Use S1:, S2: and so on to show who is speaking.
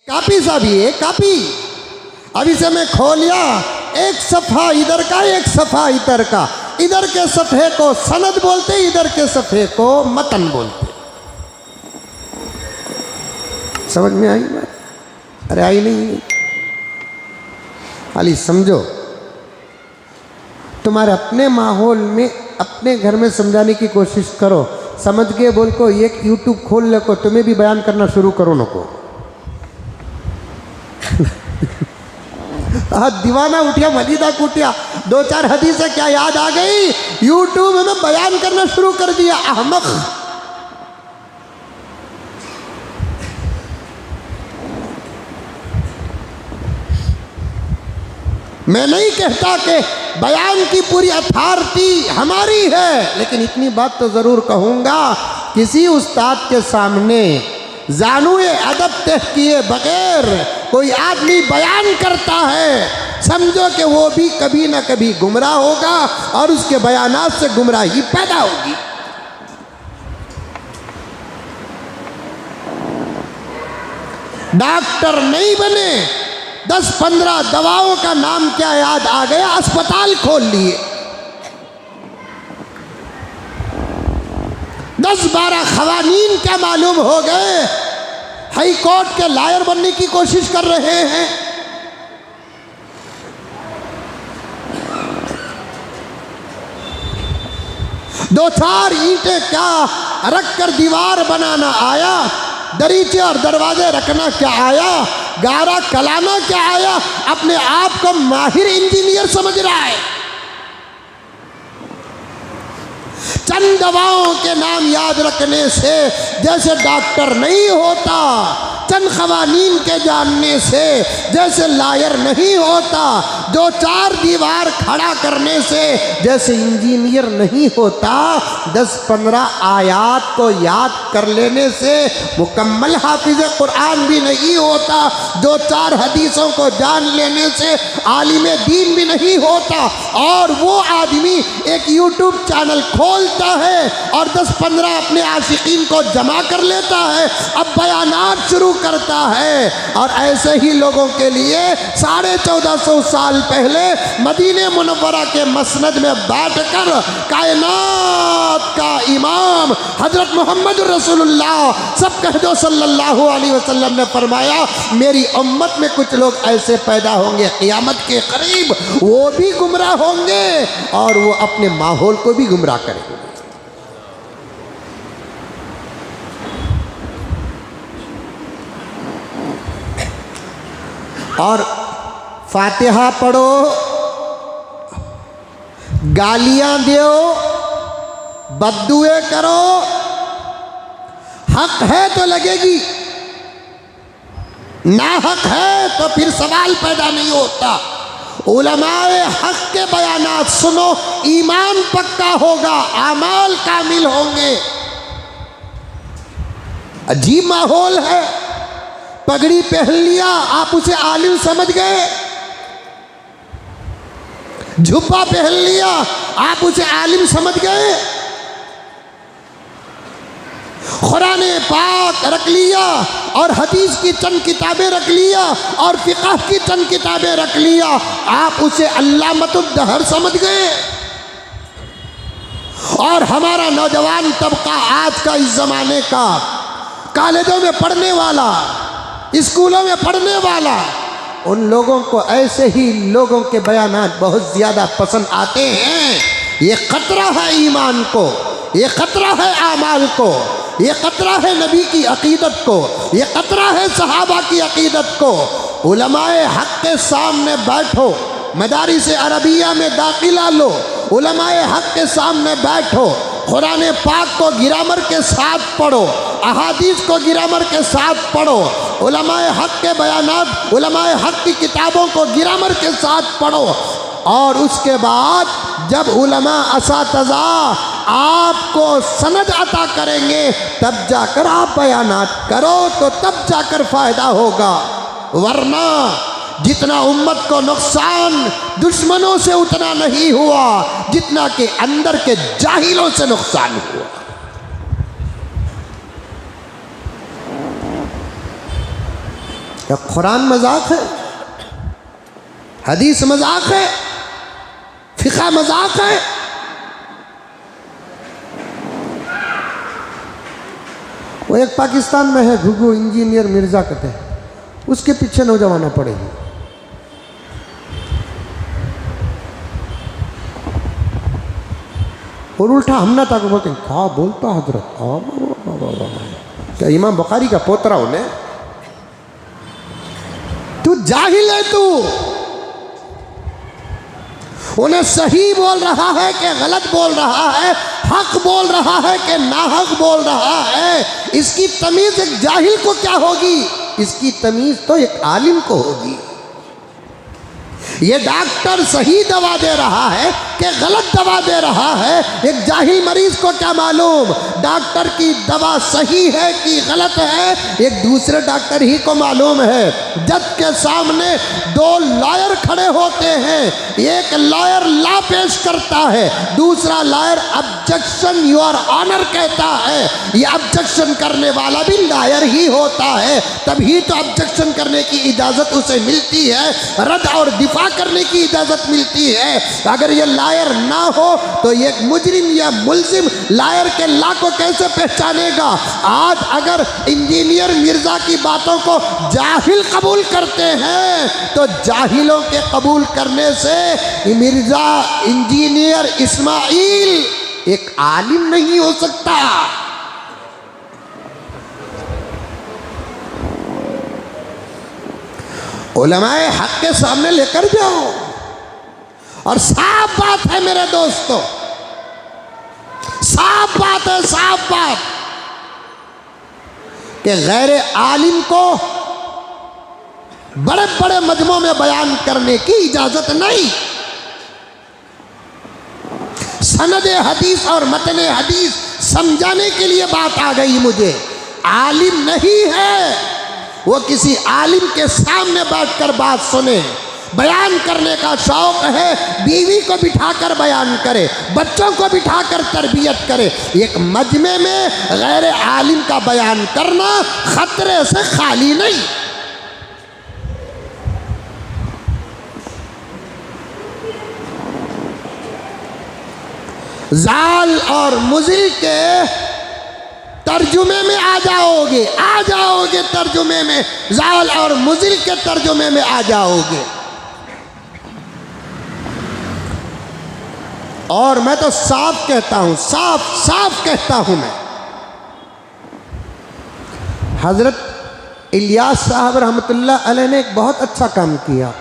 S1: Copy सा भी है, कापी। अब इसे मैं खोलिया, एक सफ़ा इधर का, एक सफ़ा इधर का। इधर के सफ़े को सनद बोलते, इधर के सफ़े को मतन बोलते। समझ में आई बात? अरे आई नहीं, खाली समझो। तुम्हारे अपने माहौल में, अपने घर में समझाने की कोशिश करो। समझ के बोल को एक यूट्यूब खोल ले को, तुम्हें भी बयान करना शुरू करो न को। दीवाना उठिया मलीदा कुटिया, 2-4 हदीसें क्या याद आ गई, यूट्यूब में बयान करना शुरू कर दिया। अहमक। मैं नहीं कहता कि बयान की पूरी अथॉरिटी हमारी है, लेकिन इतनी बात तो ज़रूर कहूँगा, किसी उस्ताद के सामने जानुए अदब तह किए बगैर कोई आदमी बयान करता है, समझो कि वो भी कभी ना कभी गुमराह होगा और उसके बयानात से गुमराही पैदा होगी। डॉक्टर नहीं बने, 10-15 दवाओं का नाम क्या याद आ गया, अस्पताल खोल लिए। 10-12 खवानीन क्या मालूम हो गए, हाई कोर्ट के लॉयर बनने की कोशिश कर रहे हैं। दो चार ईंटें क्या रख कर दीवार बनाना आया, दरीचे और दरवाजे रखना क्या आया, गारा कलाना क्या आया, अपने आप को माहिर इंजीनियर समझ रहा है। चंद दवाओं के नाम याद रखने से जैसे डॉक्टर नहीं होता, चंद खवानीन के जानने से जैसे लायर नहीं होता, 2-4 दीवार खड़ा करने से जैसे इंजीनियर नहीं होता, 10-15 आयात को याद कर लेने से मुकम्मल हाफिज कुरान भी नहीं होता, 2-4 हदीसों को जान लेने से आलिम दीन भी नहीं होता। और वो आदमी एक यूट्यूब चैनल खोलता है और 10-15 अपने आशिकीन को जमा कर लेता है, अब बयानात शुरू करता है। और ऐसे ही लोगों के लिए 1450 साल पहले मदीने मुनव्वरा के मसनद में बैठकर कायनात का इमाम हजरत मोहम्मद रसूलुल्लाह सब कह दो सल्लल्लाहु अलैहि वसल्लम ने फरमाया, मेरी उम्मत में कुछ लोग ऐसे पैदा होंगे क़यामत के करीब, वो भी गुमराह होंगे और वो अपने माहौल को भी गुमराह करेंगे। और फातिहा पढ़ो, गालियां दो, बद्दुए करो, हक है तो लगेगी, ना हक है तो फिर सवाल पैदा नहीं होता। उलमाए हक के बयानात सुनो, ईमान पक्का होगा, आमाल कामिल होंगे। अजीब माहौल है, पगड़ी पहन लिया आप उसे आलिम समझ गए, झुब्बा पहन लिया आप उसे आलिम समझ गए, कुरान पाक रख लिया और हदीस की चंद किताबें रख लिया और फिक़ह की चंद किताबें रख लिया, आप उसे अल्लामतुद्दहर समझ गए। और हमारा नौजवान तबका आज का, इस ज़माने का, कॉलेजों में पढ़ने वाला, स्कूलों में पढ़ने वाला, उन लोगों को ऐसे ही लोगों के बयानात बहुत ज़्यादा पसंद आते हैं। ये खतरा है ईमान को, ये खतरा है आमाल को, ये खतरा है नबी की अकीदत को, ये खतरा है सहाबा की अकीदत को। उलमाए हक के सामने बैठो, मदारिस अरबिया में दाखिला लो, उलमाए हक के सामने बैठो, कुरान पाक को ग्रामर के साथ पढ़ो, अहादीस को ग्रामर के साथ पढ़ो, उलमाए हक के बयानात, उलमाए हक की किताबों को ग्रामर के साथ पढ़ो। और उसके बाद जब उलमा असातिज़ा आपको सनद अता करेंगे तब जाकर आप बयानात करो, तो तब जाकर फ़ायदा होगा। वरना जितना उम्मत को नुकसान दुश्मनों से उतना नहीं हुआ जितना कि अंदर के जाहिलों से नुकसान हुआ। क्या कुरान मजाक है? हदीस मजाक है? फिक़ह मजाक है? वो एक पाकिस्तान में है घुघू इंजीनियर मिर्जा कहते हैं, उसके पीछे नौजवानों पड़ेगी। और उल्टा हमना था को बोलते क्या बोलता हजरत, क्या इमाम बुखारी का पोतरा उन्हें? तू जाहिल है, तू उन्हें सही बोल रहा है कि गलत बोल रहा है, हक बोल रहा है कि नाहक बोल रहा है, इसकी तमीज एक जाहिल को क्या होगी? इसकी तमीज तो एक आलिम को होगी। ये डॉक्टर सही दवा दे रहा है कि गलत दवा दे रहा है, एक जाहिल मरीज को क्या मालूम डॉक्टर की दवा सही है कि गलत है? एक दूसरे डॉक्टर ही को मालूम है। जज के सामने दो लॉयर खड़े होते हैं, एक लॉयर ला पेश करता है, दूसरा लॉयर ऑब्जेक्शन योर ऑनर कहता है। ये ऑब्जेक्शन करने वाला भी लॉयर ही होता है, तभी तो ऑब्जेक्शन करने की इजाज़त उसे मिलती है, रद्द और दिफा करने की इजाज़त मिलती है। अगर ये लायर ना हो तो ये मुजरिम या मुल्जिम लायर के ला को कैसे पहचानेगा? आज अगर इंजीनियर मिर्जा की बातों को जाहिल कबूल करते हैं तो जाहिलों के कबूल करने से मिर्जा इंजीनियर इस्माइल एक आलिम नहीं हो सकता। उलमाए हक के सामने लेकर जाओ। और साफ बात है मेरे दोस्तों, साफ बात है, साफ बात कि गैर आलिम को बड़े बड़े मजमों में बयान करने की इजाजत नहीं। सनद हदीस और मतन हदीस समझाने के लिए बात आ गई मुझे। आलिम नहीं है, वो किसी आलिम के सामने बैठकर बात सुने, बयान करने का शौक है, बीवी को बिठाकर बयान करे, बच्चों को बिठाकर तरबियत करे। एक मजमे में गैर आलिम का बयान करना खतरे से खाली नहीं। जाल और मुजिल के तर्जुमे में आ जाओगे, आ जाओगे तर्जुमे में, जाल और मुजिल के तर्जुमे में आ जाओगे। और मैं तो साफ कहता हूं, साफ साफ कहता हूं मैं, हजरत इलियास साहब रहमतुल्लाह अलैह ने एक बहुत अच्छा काम किया।